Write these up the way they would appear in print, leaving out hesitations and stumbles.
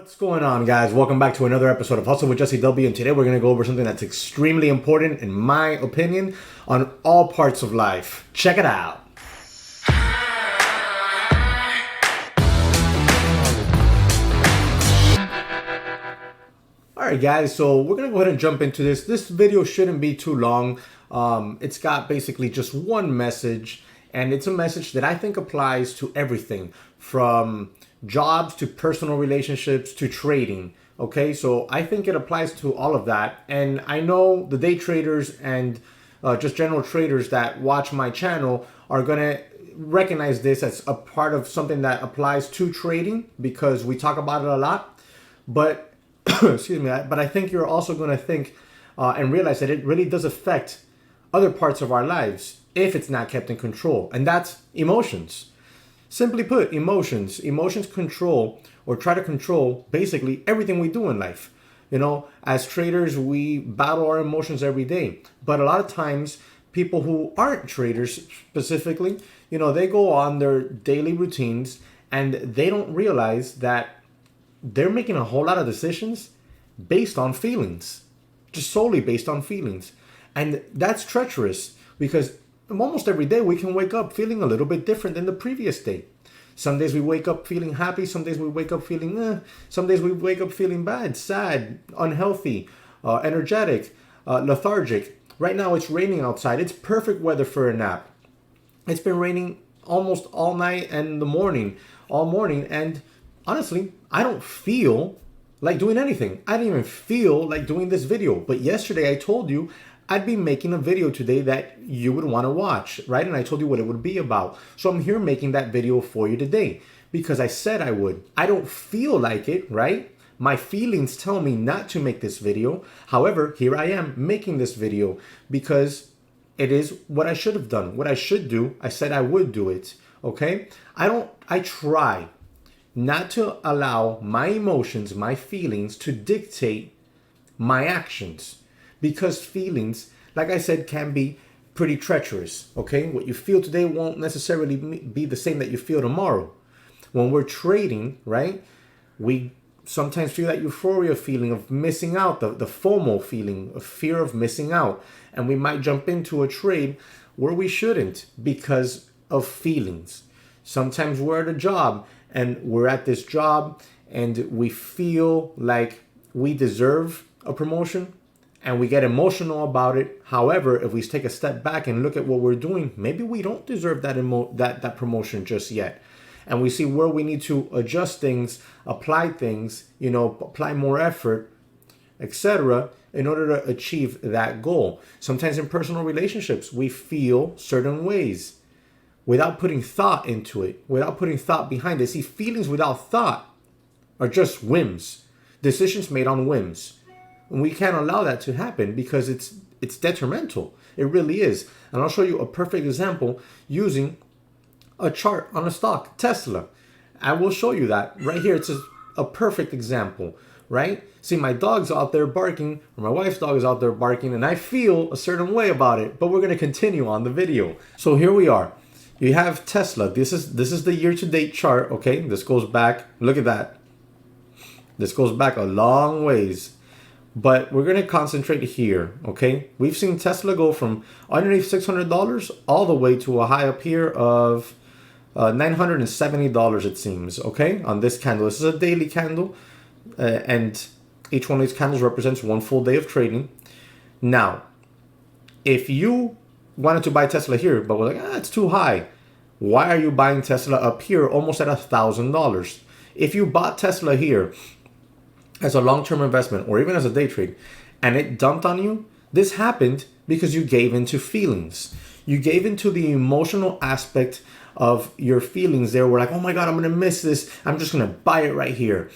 What's going on, guys? Welcome back to another episode of Hustle with Jesse W. And today we're going to go over something that's extremely important, in my opinion, on all parts of life. Check it out. Alright, guys, so we're going to go ahead and jump into this. This video shouldn't be too long. It's got basically just one message, and it's a message that I think applies to everything from jobs to personal relationships to trading. Okay, so I think it applies to all of that. And I know the day traders and just general traders that watch my channel are going to recognize this as a part of something that applies to trading because we talk about it a lot. But excuse me, but I think you're also going to think and realize that it really does affect other parts of our lives if it's not kept in control. And that's emotions. Simply put, emotions. Emotions control or try to control basically everything we do in life. You know, as traders, we battle our emotions every day. But a lot of times, people who aren't traders specifically, you know, they go on their daily routines and they don't realize that they're making a whole lot of decisions based on feelings, just solely based on feelings. And that's treacherous because almost every day we can wake up feeling a little bit different than the previous day. Some days we wake up feeling happy, some days we wake up feeling some days we wake up feeling bad, sad, unhealthy, energetic, lethargic. Right now it's raining outside. It's perfect weather for a nap. It's been raining almost all night and all morning, and honestly, I don't feel like doing anything. I didn't even feel like doing this video. But yesterday I told you I'd be making a video today that you would want to watch, right? And I told you what it would be about. So I'm here making that video for you today because I said I would. I don't feel like it, right? My feelings tell me not to make this video. However, here I am making this video because it is what I should have done. What I should do, I said I would do it, okay? I try not to allow my emotions, my feelings to dictate my actions. Because feelings, like I said, can be pretty treacherous, okay? What you feel today won't necessarily be the same that you feel tomorrow. When we're trading, right, we sometimes feel that euphoria feeling of missing out, the FOMO feeling, of fear of missing out. And we might jump into a trade where we shouldn't because of feelings. Sometimes we're at a job and we're at this job and we feel like we deserve a promotion, and we get emotional about it. However, if we take a step back and look at what we're doing, maybe we don't deserve that promotion just yet. And we see where we need to adjust things, apply things, you know, apply more effort, etc., in order to achieve that goal. Sometimes in personal relationships, we feel certain ways without putting thought into it, without putting thought behind it. See, feelings without thought are just whims, decisions made on whims. And we can't allow that to happen because it's detrimental. It really is. And I'll show you a perfect example using a chart on a stock, Tesla. I will show you that right here. It's a perfect example, right? See, my dog's out there barking, or my wife's dog is out there barking, and I feel a certain way about it. But we're going to continue on the video. So here we are. You have Tesla. This is the year-to-date chart, okay? This goes back. Look at that. This goes back a long ways. But we're going to concentrate here, okay? We've seen Tesla go from underneath $600 all the way to a high up here of $970, it seems, okay? On this candle. This is a daily candle, and each one of these candles represents one full day of trading. Now, if you wanted to buy Tesla here, but we're like, it's too high. Why are you buying Tesla up here almost at $1,000? If you bought Tesla here as a long-term investment or even as a day trade and it dumped on you, this happened because you gave into feelings. You gave into the emotional aspect of your feelings there. We're like, oh my God, I'm going to miss this. I'm just going to buy it right here.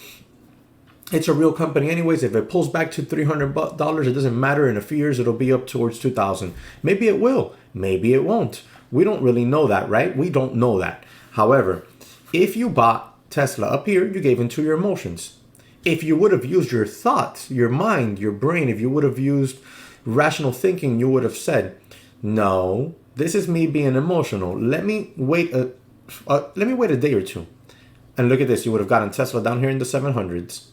It's a real company anyways. If it pulls back to $300, it doesn't matter. In a few years, it'll be up towards 2,000. Maybe it will. Maybe it won't. We don't really know that, right? We don't know that. However, if you bought Tesla up here, you gave into your emotions. If you would have used your thoughts, your mind, your brain, if you would have used rational thinking, you would have said, no, this is me being emotional. Let me wait a day or two. And look at this. You would have gotten Tesla down here in the 700s.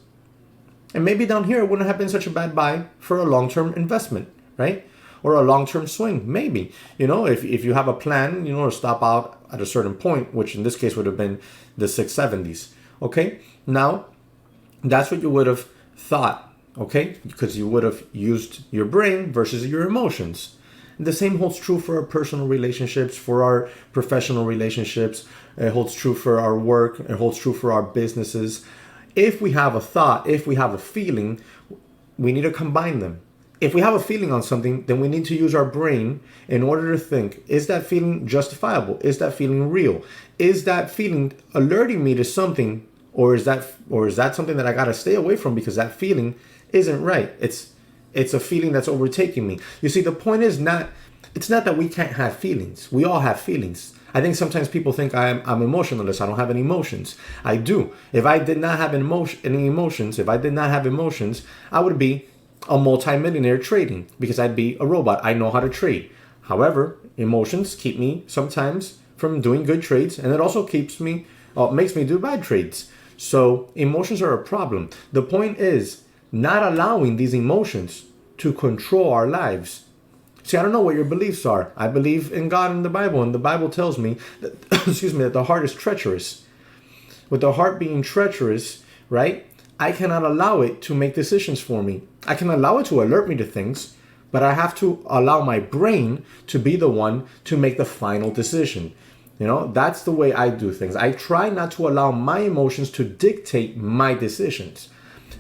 And maybe down here it wouldn't have been such a bad buy for a long-term investment, right? Or a long-term swing, maybe. If you have a plan, to stop out at a certain point, which in this case would have been the 670s. Okay? Now, that's what you would have thought, okay? Because you would have used your brain versus your emotions. The same holds true for our personal relationships, for our professional relationships. It holds true for our work. It holds true for our businesses. If we have a thought, if we have a feeling, we need to combine them. If we have a feeling on something, then we need to use our brain in order to think, is that feeling justifiable? Is that feeling real? Is that feeling alerting me to something, or is that something that I got to stay away from because that feeling isn't right? It's a feeling that's overtaking me. You see, the point is it's not that we can't have feelings. We all have feelings. I think sometimes people think I'm emotionless. I don't have any emotions. I do. If I did not have any emotions, I would be a multimillionaire trading because I'd be a robot. I know how to trade. However, emotions keep me sometimes from doing good trades, and it also makes me do bad trades. So emotions are a problem. The point is not allowing these emotions to control our lives. See, I don't know what your beliefs are. I believe in God and the Bible, and the Bible tells me that, that the heart is treacherous. With the heart being treacherous, right, I cannot allow it to make decisions for me. I can allow it to alert me to things, but I have to allow my brain to be the one to make the final decision. That's the way I do things. I try not to allow my emotions to dictate my decisions.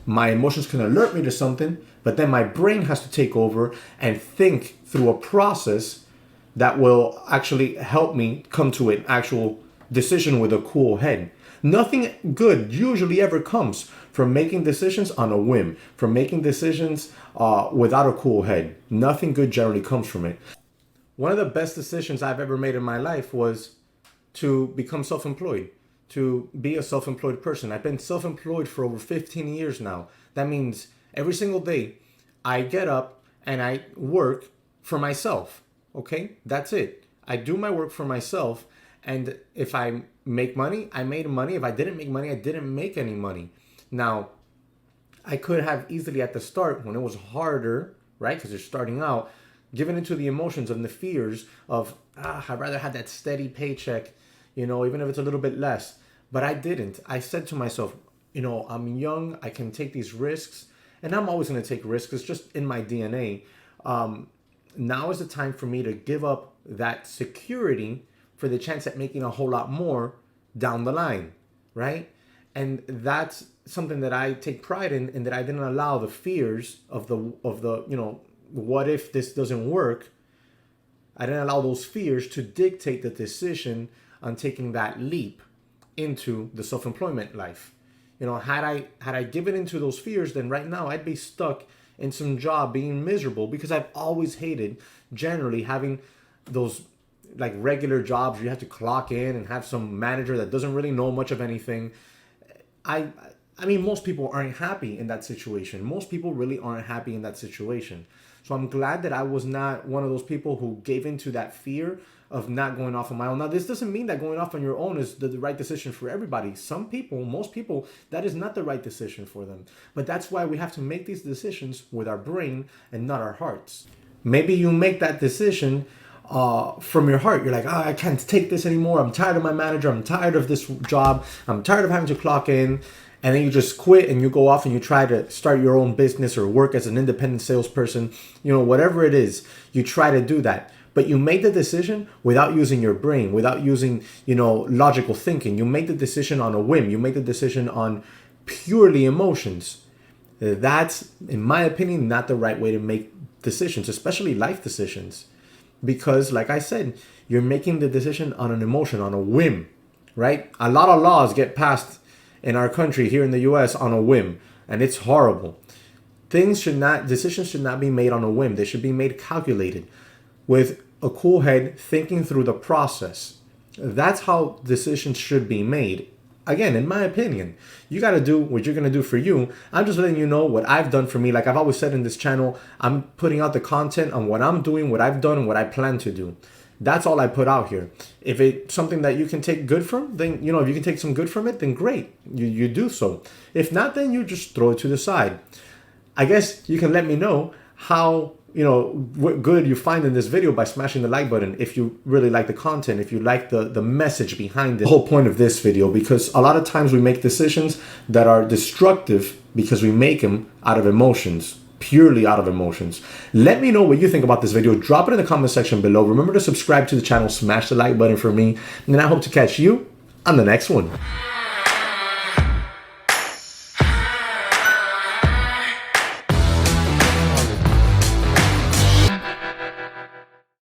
My emotions can alert me to something, but then my brain has to take over and think through a process that will actually help me come to an actual decision with a cool head. Nothing good usually ever comes from making decisions on a whim, from making decisions without a cool head. Nothing good generally comes from it. One of the best decisions I've ever made in my life was to become self-employed, to be a self-employed person. I've been self-employed for over 15 years now. That means every single day I get up and I work for myself. Okay? That's it. I do my work for myself. And if I make money, I made money. If I didn't make money, I didn't make any money. Now, I could have easily at the start, when it was harder, right? Because you're starting out, given into the emotions and the fears of, I'd rather have that steady paycheck, even if it's a little bit less. But I didn't. I said to myself, I'm young, I can take these risks, and I'm always going to take risks. It's just in my DNA. Now is the time for me to give up that security for the chance at making a whole lot more down the line, right? And that's something that I take pride in that I didn't allow the fears of the what if this doesn't work? I didn't allow those fears to dictate the decision on taking that leap into the self-employment life. Had I given into those fears, then right now I'd be stuck in some job being miserable, because I've always hated generally having those like regular jobs where you have to clock in and have some manager that doesn't really know much of anything. I mean, most people aren't happy in that situation. Most people really aren't happy in that situation. So I'm glad that I was not one of those people who gave into that fear of not going off on my own. Now, this doesn't mean that going off on your own is the right decision for everybody. Some people, most people, that is not the right decision for them. But that's why we have to make these decisions with our brain and not our hearts. Maybe you make that decision from your heart. You're like, I can't take this anymore. I'm tired of my manager. I'm tired of this job. I'm tired of having to clock in. And then you just quit and you go off and you try to start your own business or work as an independent salesperson. Whatever it is, you try to do that. But you made the decision without using your brain, without using, logical thinking. You made the decision on a whim. You made the decision on purely emotions. That's, in my opinion, not the right way to make decisions, especially life decisions. Because, like I said, you're making the decision on an emotion, on a whim, right? A lot of laws get passed in our country here in the US on a whim, and it's horrible. Decisions should not be made on a whim. They should be made calculated with a cool head, thinking through the process. That's how decisions should be made. Again, in my opinion, you got to do what you're going to do for you. I'm just letting you know what I've done for me. Like I've always said in this channel, I'm putting out the content on what I'm doing, what I've done, and what I plan to do. That's all I put out here. If it's something that you can take good from, then, you know, if you can take some good from it, then great. You do so. If not, then you just throw it to the side. I guess you can let me know how, you know, what good you find in this video by smashing the like button if you really like the content, if you like the message behind it. The whole point of this video, because a lot of times we make decisions that are destructive because we make them out of emotions. Purely out of emotions. Let me know what you think about this video. Drop it in the comment section below. Remember to subscribe to the channel, smash the like button for me, and I hope to catch you on the next one.